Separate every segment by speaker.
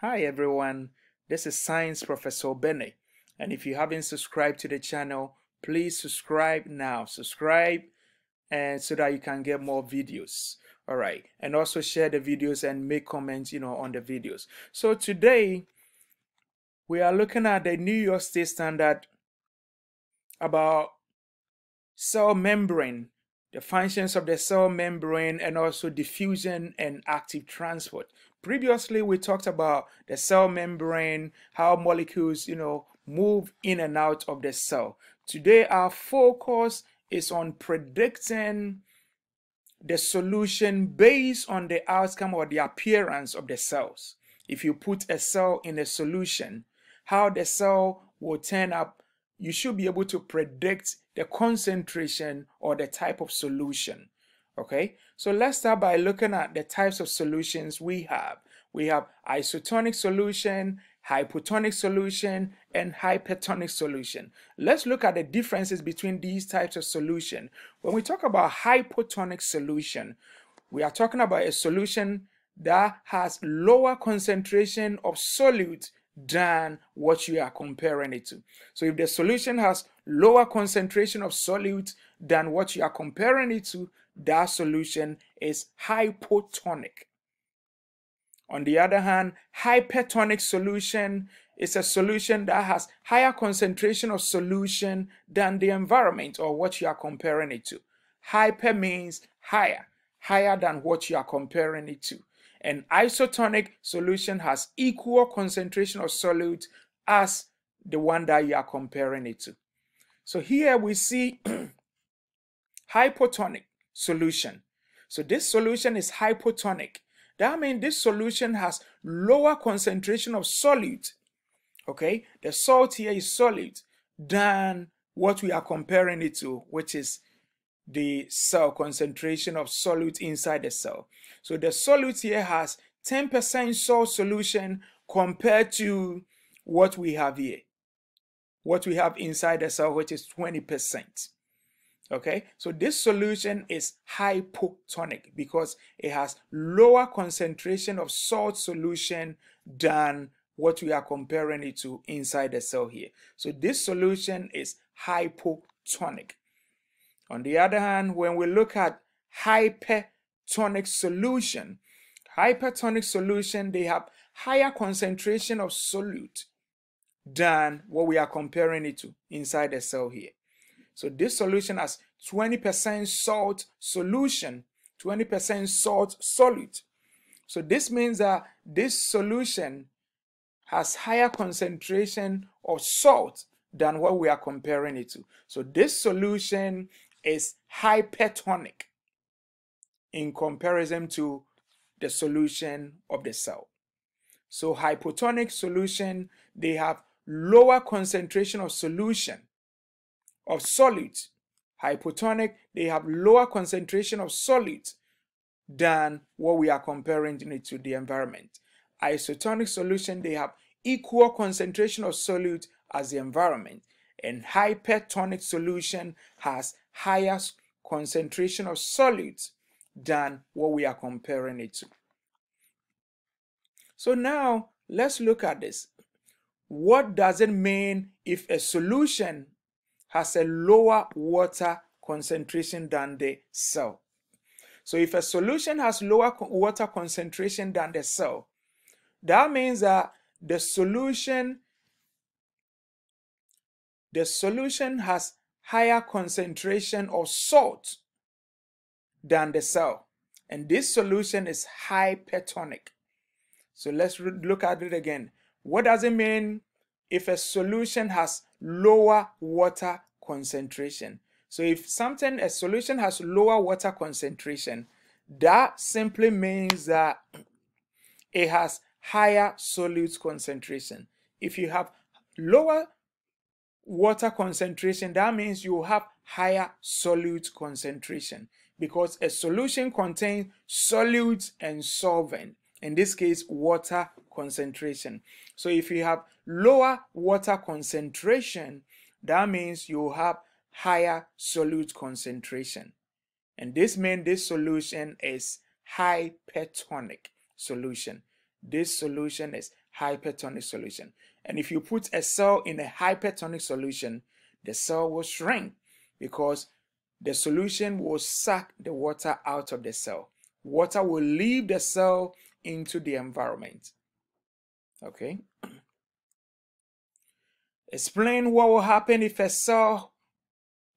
Speaker 1: Hi everyone, this is Science Professor Bene, and if you haven't subscribed to the channel, please subscribe now. Subscribe and so that you can get more videos. All right, and also share the videos and make comments, on the videos. So today we are looking at the New York State Standard about cell membrane, the functions of the cell membrane, and also diffusion and active transport. Previously, we talked about the cell membrane, how molecules, move in and out of the cell. Today, our focus is on predicting the solution based on the outcome or the appearance of the cells. If you put a cell in a solution, how the cell will turn up, you should be able to predict the concentration or the type of solution. Okay, so let's start by looking at the types of solutions we have. We have isotonic solution, hypotonic solution, and hypertonic solution. Let's look at the differences between these types of solution. When we talk about hypotonic solution, we are talking about a solution that has lower concentration of solute than what you are comparing it to. So if the solution has lower concentration of solute than what you are comparing it to, that solution is hypotonic. On the other hand, hypertonic solution is a solution that has higher concentration of solution than the environment or what you are comparing it to. Hyper means higher than what you are comparing it to. An isotonic solution has equal concentration of solute as the one that you are comparing it to. So here we see hypotonic solution. So this solution is hypotonic. That means this solution has lower concentration of solute. Okay, the salt here is solute than what we are comparing it to, which is the cell concentration of solute inside the cell. So the solute here has 10% salt solution compared to what we have here, what we have inside the cell, which is 20%. Okay, so this solution is hypotonic because it has lower concentration of salt solution than what we are comparing it to inside the cell here. So this solution is hypotonic. On the other hand, when we look at hypertonic solution, they have higher concentration of solute than what we are comparing it to inside the cell here. So this solution has 20% salt solution, 20% salt solute. So this means that this solution has higher concentration of salt than what we are comparing it to. So this solution is hypertonic in comparison to the solution of the cell. So hypotonic solution, they have lower concentration of solution of solute. Hypotonic, they have lower concentration of solute than what we are comparing it to the environment. Isotonic solution, they have equal concentration of solute as the environment, and hypertonic solution has higher concentration of solute than what we are comparing it to. So now let's look at this. What does it mean if a solution has a lower water concentration than the cell? So if a solution has lower water concentration than the cell, that means that the solution has higher concentration of salt than the cell, and this solution is hypertonic. So let's look at it again. What does it mean if a solution has lower water concentration? So if a solution has lower water concentration, that simply means that it has higher solute concentration. If you have lower water concentration, that means you have higher solute concentration, because a solution contains solute and solvent, in this case water concentration. So if you have lower water concentration, that means you have higher solute concentration, and this means this solution is hypertonic solution. This solution is hypertonic solution. And if you put a cell in a hypertonic solution, the cell will shrink because the solution will suck the water out of the cell. Water will leave the cell into the environment. Okay. Explain what will happen if a cell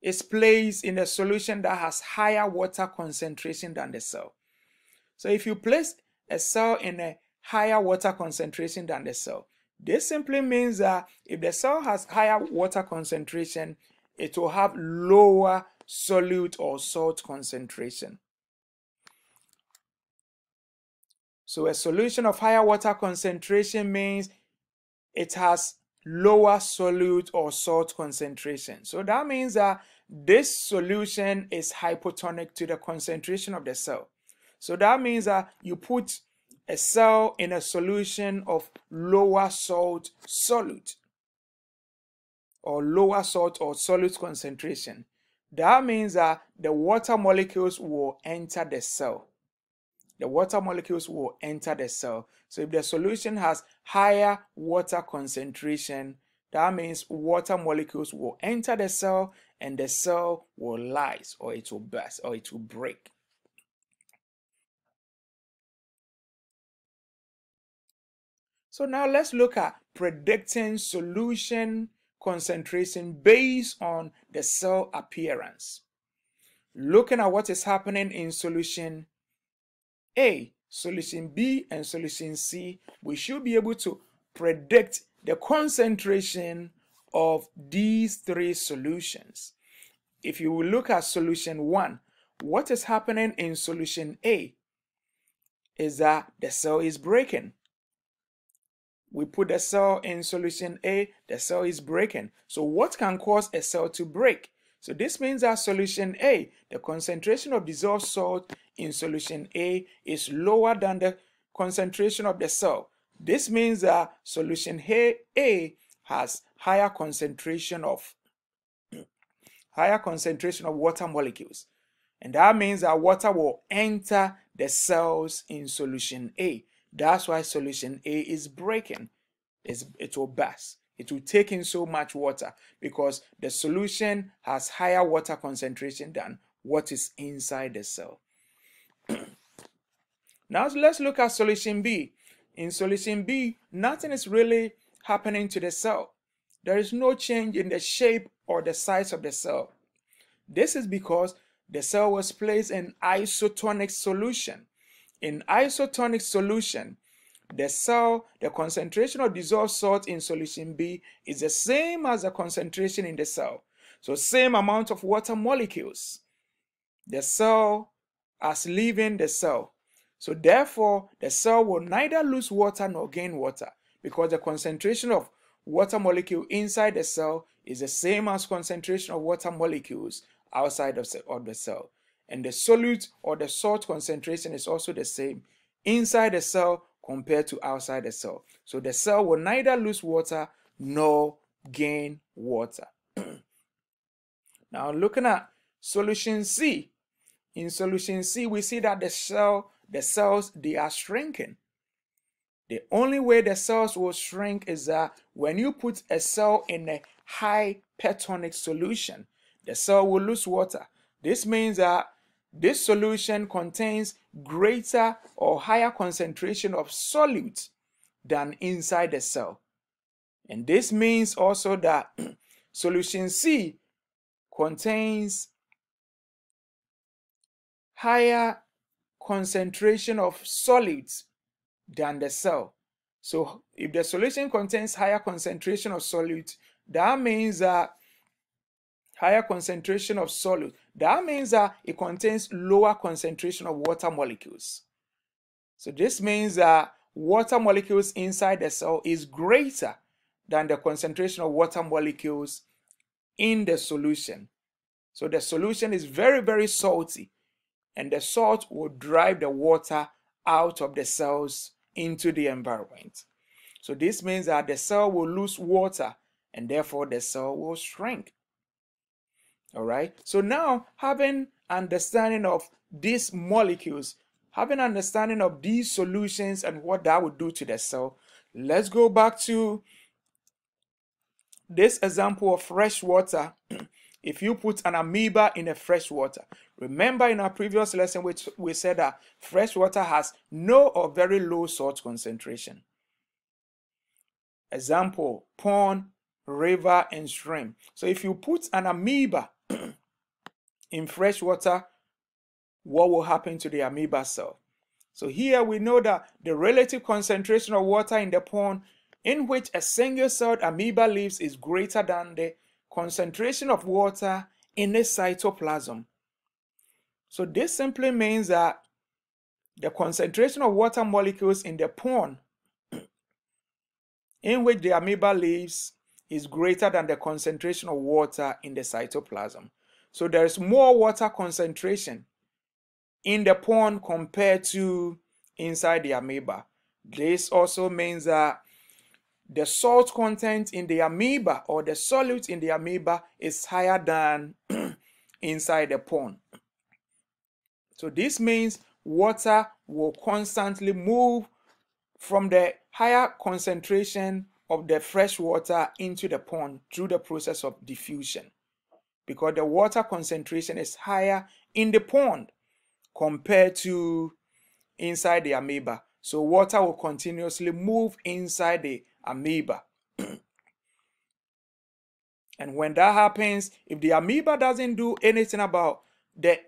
Speaker 1: is placed in a solution that has higher water concentration than the cell. So if you place a cell in a higher water concentration than the cell, this simply means that if the cell has higher water concentration, it will have lower solute or salt concentration. So a solution of higher water concentration means it has lower solute or salt concentration. So that means that this solution is hypotonic to the concentration of the cell. So that means that you put a cell in a solution of lower salt solute or lower salt or solute concentration. That means that the water molecules will enter the cell. The water molecules will enter the cell. So if the solution has higher water concentration, that means water molecules will enter the cell and the cell will lyse, or it will burst, or it will break. So now let's look at predicting solution concentration based on the cell appearance. Looking at what is happening in solution A, solution B, and solution C, we should be able to predict the concentration of these three solutions. If you will look at solution 1, what is happening in solution A is that the cell is breaking. We put the cell in solution A, the cell is breaking. So what can cause a cell to break? So this means that solution A, the concentration of dissolved salt in solution A is lower than the concentration of the cell. This means that solution A has higher concentration of water molecules. And that means that water will enter the cells in solution A. That's why solution A is breaking. It will burst. It will take in so much water because the solution has higher water concentration than what is inside the cell. Now let's look at solution B. In solution B, nothing is really happening to the cell. There is no change in the shape or the size of the cell. This is because the cell was placed in isotonic solution. In isotonic solution, the concentration of dissolved salt in solution B is the same as the concentration in the cell. So same amount of water molecules. The cell as leaving the cell. So therefore, the cell will neither lose water nor gain water because the concentration of water molecule inside the cell is the same as concentration of water molecules outside of the cell. And the solute or the salt concentration is also the same inside the cell compared to outside the cell. So the cell will neither lose water nor gain water. Now looking at solution C. In solution C, we see that the cells, they are shrinking. The only way the cells will shrink is that when you put a cell in a hypertonic solution, the cell will lose water. This means that this solution contains greater or higher concentration of solute than inside the cell. And this means also that solution C contains higher concentration of solutes than the cell. So if the solution contains higher concentration of solute, that means that higher concentration of solute, that means that it contains lower concentration of water molecules. So this means that water molecules inside the cell is greater than the concentration of water molecules in the solution. So the solution is very, very salty, and the salt will drive the water out of the cells into the environment. So this means that the cell will lose water and therefore the cell will shrink. All right. So now, having understanding of these molecules, having an understanding of these solutions and what that would do to the cell, let's go back to this example of fresh water. If you put an amoeba in a fresh water, remember in our previous lesson which we said that fresh water has no or very low salt concentration. Example, pond, river, and stream. So if you put an amoeba in fresh water, what will happen to the amoeba cell? So here we know that the relative concentration of water in the pond in which a single-celled amoeba lives is greater than the concentration of water in the cytoplasm. So this simply means that the concentration of water molecules in the pond in which the amoeba lives is greater than the concentration of water in the cytoplasm. So there is more water concentration in the pond compared to inside the amoeba. This also means that the salt content in the amoeba or the solute in the amoeba is higher than inside the pond. So this means water will constantly move from the higher concentration of the fresh water into the pond through the process of diffusion, because the water concentration is higher in the pond compared to inside the amoeba. So water will continuously move inside the amoeba. And when that happens, if the amoeba doesn't do anything about the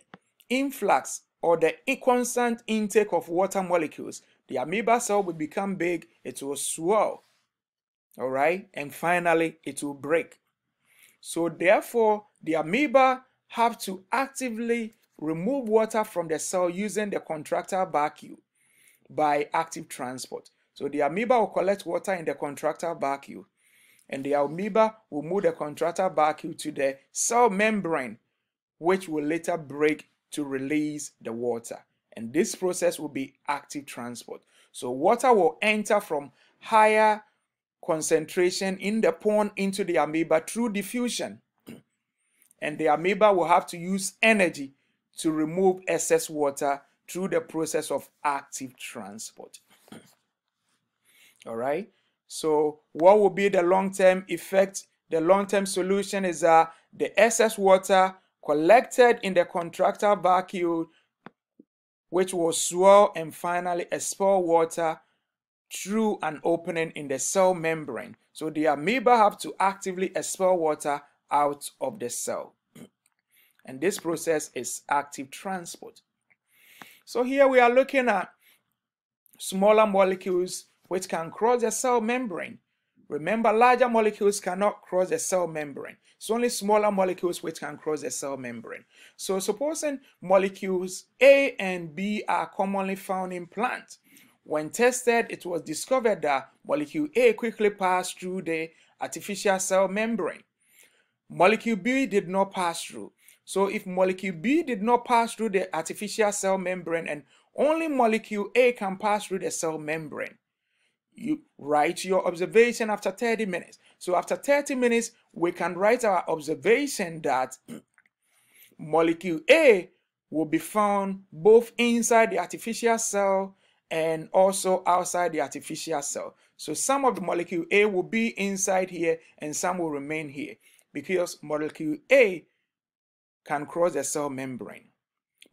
Speaker 1: influx or the constant intake of water molecules, the amoeba cell will become big, it will swell, all right, and finally it will break. So therefore, the amoeba have to actively remove water from the cell using the contractile vacuole by active transport. So the amoeba will collect water in the contractile vacuole, and the amoeba will move the contractile vacuole to the cell membrane, which will later break to release the water. And this process will be active transport. So water will enter from higher concentration in the pond into the amoeba through diffusion. And the amoeba will have to use energy to remove excess water through the process of active transport. All right. So what will be the long-term effect? The long-term solution is that the excess water collected in the contractile vacuole, which will swell and finally expel water through an opening in the cell membrane. So the amoeba have to actively expel water out of the cell. And this process is active transport. So here we are looking at smaller molecules which can cross the cell membrane. Remember, larger molecules cannot cross the cell membrane. It's only smaller molecules which can cross the cell membrane. So supposing molecules A and B are commonly found in plants. When tested, it was discovered that molecule A quickly passed through the artificial cell membrane. Molecule B did not pass through. So if molecule B did not pass through the artificial cell membrane and only molecule A can pass through the cell membrane, you write your observation after 30 minutes. So after 30 minutes, we can write our observation that molecule A will be found both inside the artificial cell and also outside the artificial cell. So some of the molecule A will be inside here and some will remain here because molecule A can cross the cell membrane.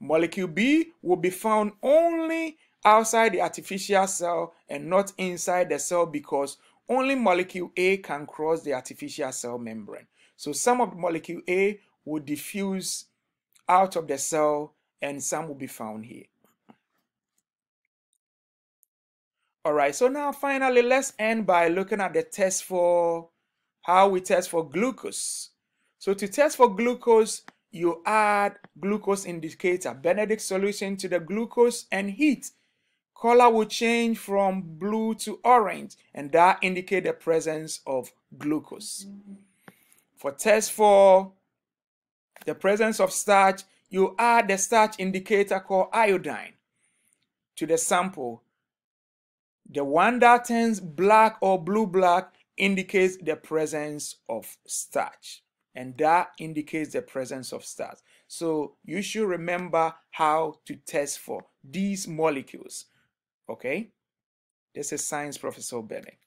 Speaker 1: Molecule B will be found only outside the artificial cell and not inside the cell because only molecule A can cross the artificial cell membrane. So some of the molecule A will diffuse out of the cell and some will be found here. All right, so now finally let's end by looking at the test for how we test for glucose. So to test for glucose, you add glucose indicator, Benedict solution, to the glucose and heat. Color will change from blue to orange, and that indicates the presence of glucose. For test for the presence of starch, you add the starch indicator called iodine to the sample. The one that turns black or blue-black indicates the presence of starch, and that indicates the presence of starch. So you should remember how to test for these molecules. Okay? This is Science Professor Bennett.